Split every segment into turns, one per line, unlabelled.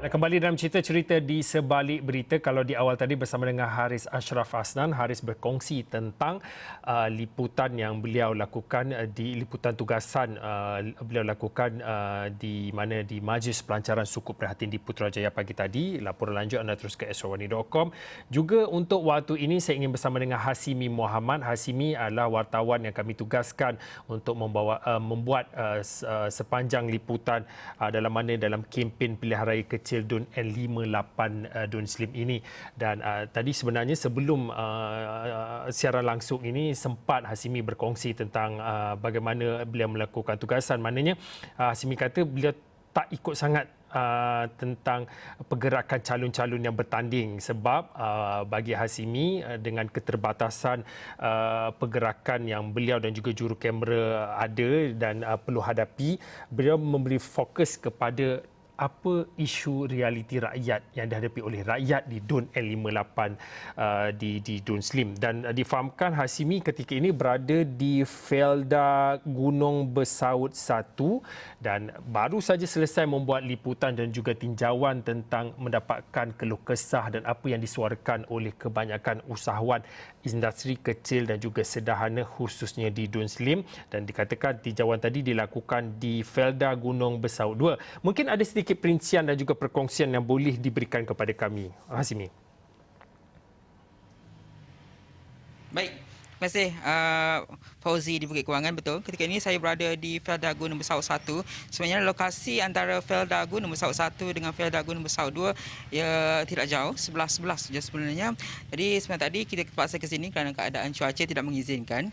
Kembali dalam cerita-cerita di sebalik berita, kalau di awal tadi bersama dengan Haris Ashraf Asnan, Haris berkongsi tentang liputan yang beliau lakukan di liputan tugasan beliau lakukan di mana di Majlis Pelancaran Suku Prihatin di Putrajaya pagi tadi. Laporan lanjut anda terus ke esrawani.com. Juga untuk waktu ini saya ingin bersama dengan Hasimi Muhammad. Hasimi adalah wartawan yang kami tugaskan untuk membuat sepanjang liputan dalam kempen pilihan raya kecil DUN N58 DUN Slim ini. Dan tadi sebenarnya sebelum siaran langsung ini sempat Hasimi berkongsi tentang bagaimana beliau melakukan tugasan. Maknanya Hasimi kata beliau tak ikut sangat tentang pergerakan calon-calon yang bertanding sebab bagi Hasimi dengan keterbatasan pergerakan yang beliau dan juga juru kamera ada dan perlu hadapi, beliau memberi fokus kepada apa isu realiti rakyat yang dihadapi oleh rakyat di DUN N58 di DUN Slim. Dan difahamkan Hasimi ketika ini berada di Felda Gunung Bersaut 1 dan baru saja selesai membuat liputan dan juga tinjauan tentang mendapatkan keluh kesah dan apa yang disuarakan oleh kebanyakan usahawan industri kecil dan juga sederhana khususnya di DUN Slim. Dan dikatakan tinjauan tadi dilakukan di Felda Gunung Bersaut 2. Mungkin ada sedikit perincian dan juga perkongsian yang boleh diberikan kepada kami, Hasimi.
Baik, terima kasih Fauzi di Bukit Kewangan. Betul, ketika ini saya berada di Felda Gunung Bersaut 1. Sebenarnya lokasi antara Felda Gunung Bersaut 1 dengan Felda Gunung Bersaut 2 ya tidak jauh, sebelah-sebelah saja sebenarnya. Jadi sebenarnya tadi kita terpaksa ke sini kerana keadaan cuaca tidak mengizinkan.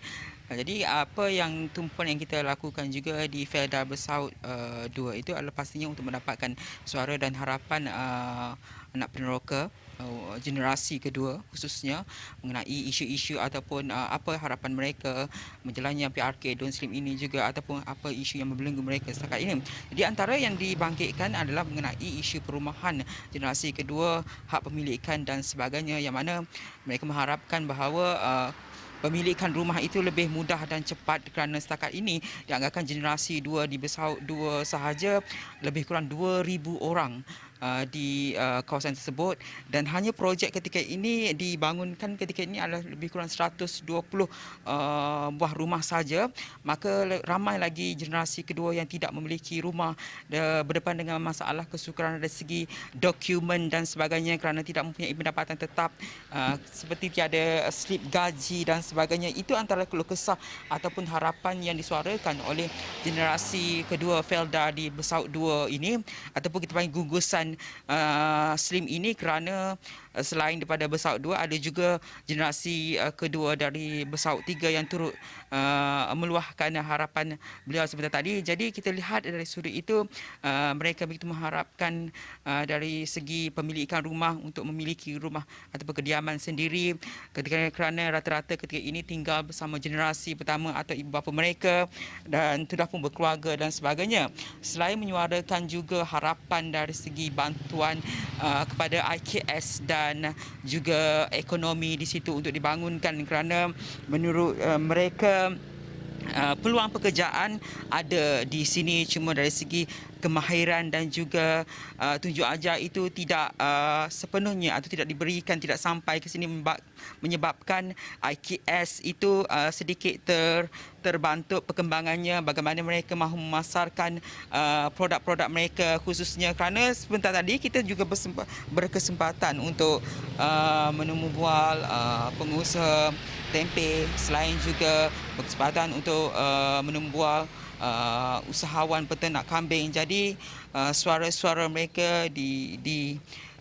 Jadi apa yang tumpuan yang kita lakukan juga di Felda Bersaut 2 itu adalah pastinya untuk mendapatkan suara dan harapan anak peneroka generasi kedua khususnya mengenai isu-isu ataupun apa harapan mereka menjalannya PRK DUN Slim ini juga ataupun apa isu yang membelenggu mereka setakat ini. Jadi antara yang dibangkitkan adalah mengenai isu perumahan generasi kedua, hak pemilikan dan sebagainya yang mana mereka mengharapkan bahawa pemilikan rumah itu lebih mudah dan cepat kerana setakat ini dianggarkan generasi 2 di Bersaut 2 sahaja lebih kurang 2,000 orang di kawasan tersebut dan hanya projek ketika ini dibangunkan ketika ini adalah lebih kurang 120 buah rumah saja, maka ramai lagi generasi kedua yang tidak memiliki rumah berdepan dengan masalah kesukaran dari segi dokumen dan sebagainya kerana tidak mempunyai pendapatan tetap seperti tiada slip gaji dan sebagainya. Itu antara keluh kesah ataupun harapan yang disuarakan oleh generasi kedua Felda di Bersaut 2 ini ataupun kita panggil gugusan Slim ini kerana selain daripada Bersaut 2 ada juga generasi kedua dari Bersaut 3 yang turut meluahkan harapan beliau sebentar tadi. Jadi kita lihat dari sudut itu mereka begitu mengharapkan dari segi pemilikan rumah untuk memiliki rumah atau kediaman sendiri kerana rata-rata ketika ini tinggal bersama generasi pertama atau ibu bapa mereka dan sudah pun berkeluarga dan sebagainya. Selain menyuarakan juga harapan dari segi bantuan kepada IKS dan juga ekonomi di situ untuk dibangunkan kerana menurut mereka peluang pekerjaan ada di sini cuma dari segi kemahiran dan juga tunjuk ajar itu tidak sepenuhnya atau tidak diberikan, tidak sampai ke sini menyebabkan IKS itu sedikit terbantu perkembangannya, bagaimana mereka mahu memasarkan produk-produk mereka khususnya kerana sebentar tadi kita juga berkesempatan untuk menemu bual pengusaha tempe, selain juga berkesempatan untuk menemu bual usahawan peternak kambing. Jadi suara-suara mereka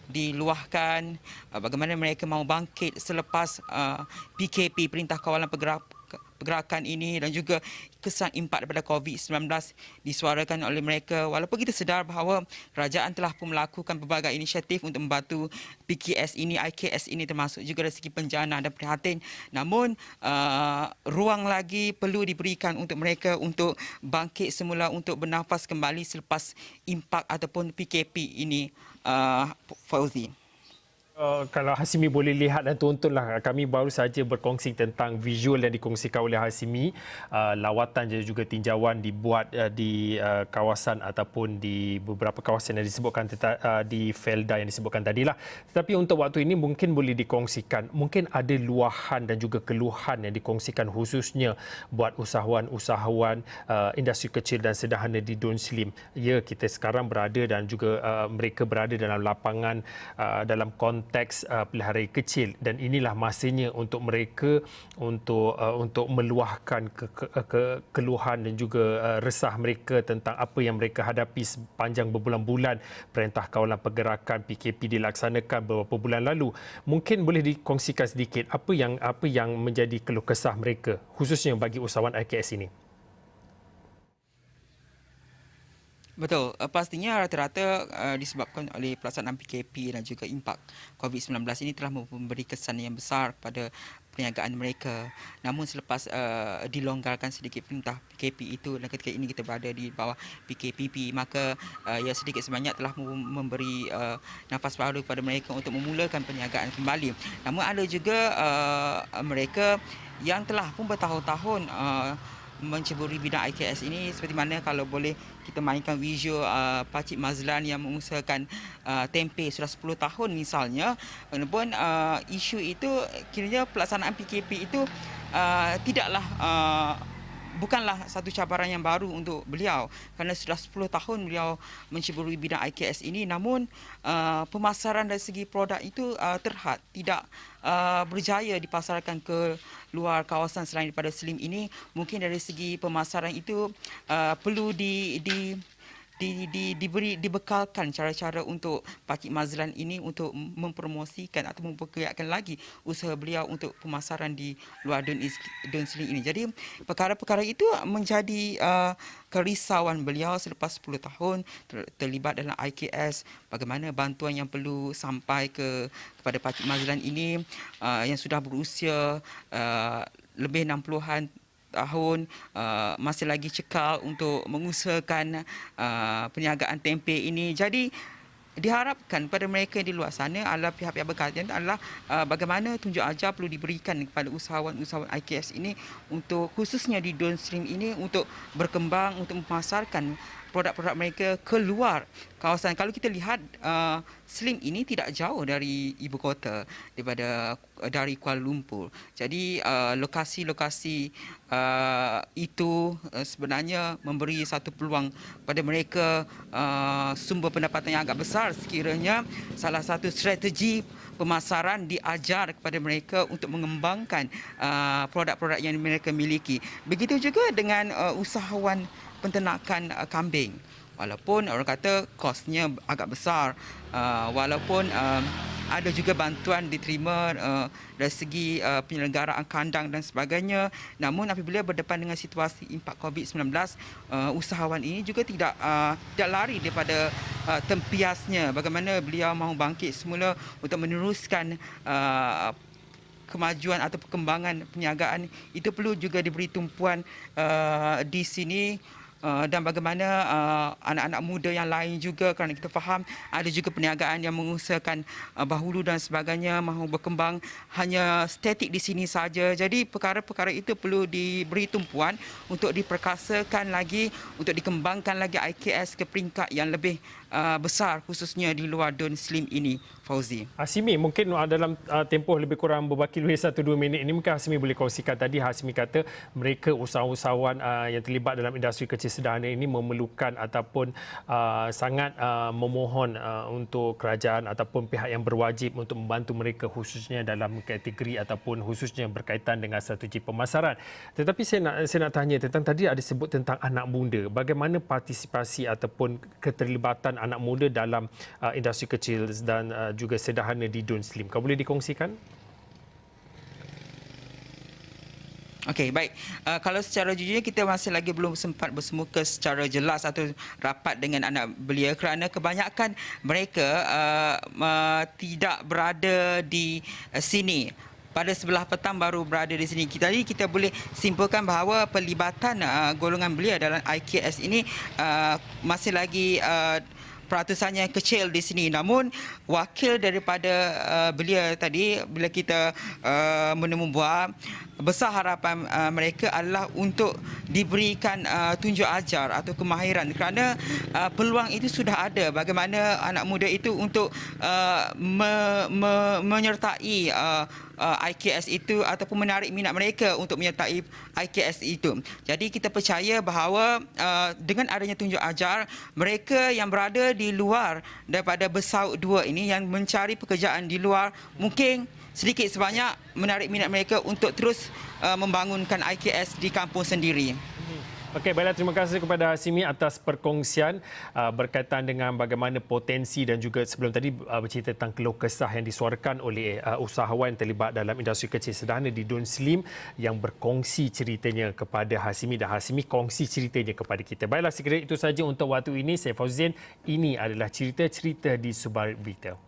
diluahkan bagaimana mereka mahu bangkit selepas PKP Perintah Kawalan Pergerakan ini dan juga kesan impak daripada COVID-19 disuarakan oleh mereka. Walaupun kita sedar bahawa kerajaan telah pun melakukan pelbagai inisiatif untuk membantu PKS ini, IKS ini termasuk juga dari segi penjana dan prihatin. Namun ruang lagi perlu diberikan untuk mereka untuk bangkit semula untuk bernafas kembali selepas impak ataupun PKP ini, Fauzi.
Kalau Hasimi boleh lihat dan tontonlah, kami baru saja berkongsi tentang visual yang dikongsikan oleh Hasimi. Lawatan dan juga tinjauan dibuat di kawasan ataupun di beberapa kawasan yang disebutkan di Felda yang disebutkan tadilah. Tetapi untuk waktu ini mungkin boleh dikongsikan, mungkin ada luahan dan juga keluhan yang dikongsikan khususnya buat usahawan-usahawan industri kecil dan sederhana di Don Slim. Ya, kita sekarang berada dan juga mereka berada dalam lapangan dalam konteks peliharaan kecil, dan inilah masanya untuk mereka untuk meluahkan keluhan dan juga resah mereka tentang apa yang mereka hadapi sepanjang berbulan-bulan Perintah Kawalan Pergerakan PKP dilaksanakan beberapa bulan lalu. Mungkin boleh dikongsikan sedikit apa yang menjadi keluh kesah mereka khususnya bagi usahawan IKS ini.
Betul, pastinya rata-rata disebabkan oleh pelaksanaan PKP dan juga impak COVID-19 ini telah memberi kesan yang besar kepada perniagaan mereka. Namun selepas dilonggarkan sedikit perintah PKP itu dan ketika ini kita berada di bawah PKPP, maka ia sedikit sebanyak telah memberi nafas baru kepada mereka untuk memulakan perniagaan kembali. Namun ada juga mereka yang telah pun bertahun-tahun menceburi bidang IKS ini, seperti mana kalau boleh kita mainkan visual Pakcik Mazlan yang mengusahakan tempe sudah 10 tahun misalnya. Walaupun isu itu kiranya pelaksanaan PKP itu bukanlah satu cabaran yang baru untuk beliau, kerana sudah 10 tahun beliau menceburi bidang IKS ini. Namun pemasaran dari segi produk itu terhad, tidak berjaya dipasarkan ke luar kawasan selain daripada Slim ini. Mungkin dari segi pemasaran itu perlu dibekalkan cara-cara untuk Pakcik Mazlan ini untuk mempromosikan atau memperkayaan lagi usaha beliau untuk pemasaran di luar Don Slim ini. Jadi perkara-perkara itu menjadi kerisauan beliau selepas 10 tahun terlibat dalam IKS. Bagaimana bantuan yang perlu sampai kepada Pakcik Mazlan ini yang sudah berusia lebih 60-an tahun, masih lagi cekal untuk mengusahakan perniagaan tempe ini. Jadi diharapkan pada mereka di luar sana adalah pihak-pihak berkaitan adalah bagaimana tunjuk ajar perlu diberikan kepada usahawan-usahawan IKS ini, untuk khususnya di Don Slim ini, untuk berkembang, untuk memasarkan produk-produk mereka keluar kawasan. Kalau kita lihat Slim ini tidak jauh dari ibu kota dari Kuala Lumpur. Jadi lokasi-lokasi itu sebenarnya memberi satu peluang pada mereka sumber pendapatan yang agak besar sekiranya salah satu strategi pemasaran diajar kepada mereka untuk mengembangkan produk-produk yang mereka miliki. Begitu juga dengan usahawan penternakan kambing. Walaupun orang kata kosnya agak besar, walaupun ada juga bantuan diterima dari segi penyelenggaraan kandang dan sebagainya, namun apabila berdepan dengan situasi impak COVID-19, usahawan ini juga tidak lari daripada tempiasnya. Bagaimana beliau mahu bangkit semula untuk meneruskan kemajuan atau perkembangan perniagaan, itu perlu juga diberi tumpuan di sini. Dan bagaimana anak-anak muda yang lain juga, kerana kita faham ada juga perniagaan yang mengusahakan bahulu dan sebagainya, mahu berkembang hanya statik di sini saja. Jadi perkara-perkara itu perlu diberi tumpuan untuk diperkasakan lagi, untuk dikembangkan lagi IKS ke peringkat yang lebih besar, khususnya di luar Don Slim ini, Fauzi.
Hasimi, mungkin dalam tempoh lebih kurang berbaki lebih 1-2 minit ini, mungkin Hasimi boleh kongsikan. Tadi Hasimi kata mereka usahawan-usahawan yang terlibat dalam industri kecil sederhana ini memerlukan ataupun sangat memohon untuk kerajaan ataupun pihak yang berwajib untuk membantu mereka, khususnya dalam kategori ataupun khususnya berkaitan dengan strategi pemasaran. Tetapi saya nak tanya tentang, tadi ada sebut tentang anak muda. Bagaimana partisipasi ataupun keterlibatan anak muda dalam industri kecil dan juga sederhana di Don Slim? Kau boleh dikongsikan?
Okey, baik. Kalau secara jujurnya kita masih lagi belum sempat bersemuka secara jelas atau rapat dengan anak belia, kerana kebanyakan mereka tidak berada di sini. Pada sebelah petang baru berada di sini. Jadi kita boleh simpulkan bahawa pelibatan golongan belia dalam IKS ini masih lagi peratusannya kecil di sini. Namun wakil daripada beliau tadi bila kita menemu buah, besar harapan mereka adalah untuk diberikan tunjuk ajar atau kemahiran kerana peluang itu sudah ada bagaimana anak muda itu untuk menyertai IKS itu ataupun menarik minat mereka untuk menyertai IKS itu. Jadi kita percaya bahawa dengan adanya tunjuk ajar, mereka yang berada di luar daripada Besau 2 ini yang mencari pekerjaan di luar mungkin sedikit sebanyak menarik minat mereka untuk terus membangunkan IKS di kampung sendiri.
Okey, baiklah, terima kasih kepada Hasimi atas perkongsian berkaitan dengan bagaimana potensi dan juga sebelum tadi bercerita tentang keluh kesah yang disuarakan oleh usahawan yang terlibat dalam industri kecil sederhana di Dun Slim yang berkongsi ceritanya kepada Hasimi dan Hasimi kongsi ceritanya kepada kita. Baiklah, sekiranya itu saja untuk waktu ini. Saya Fauzin. Ini adalah cerita-cerita di Sebalik Berita.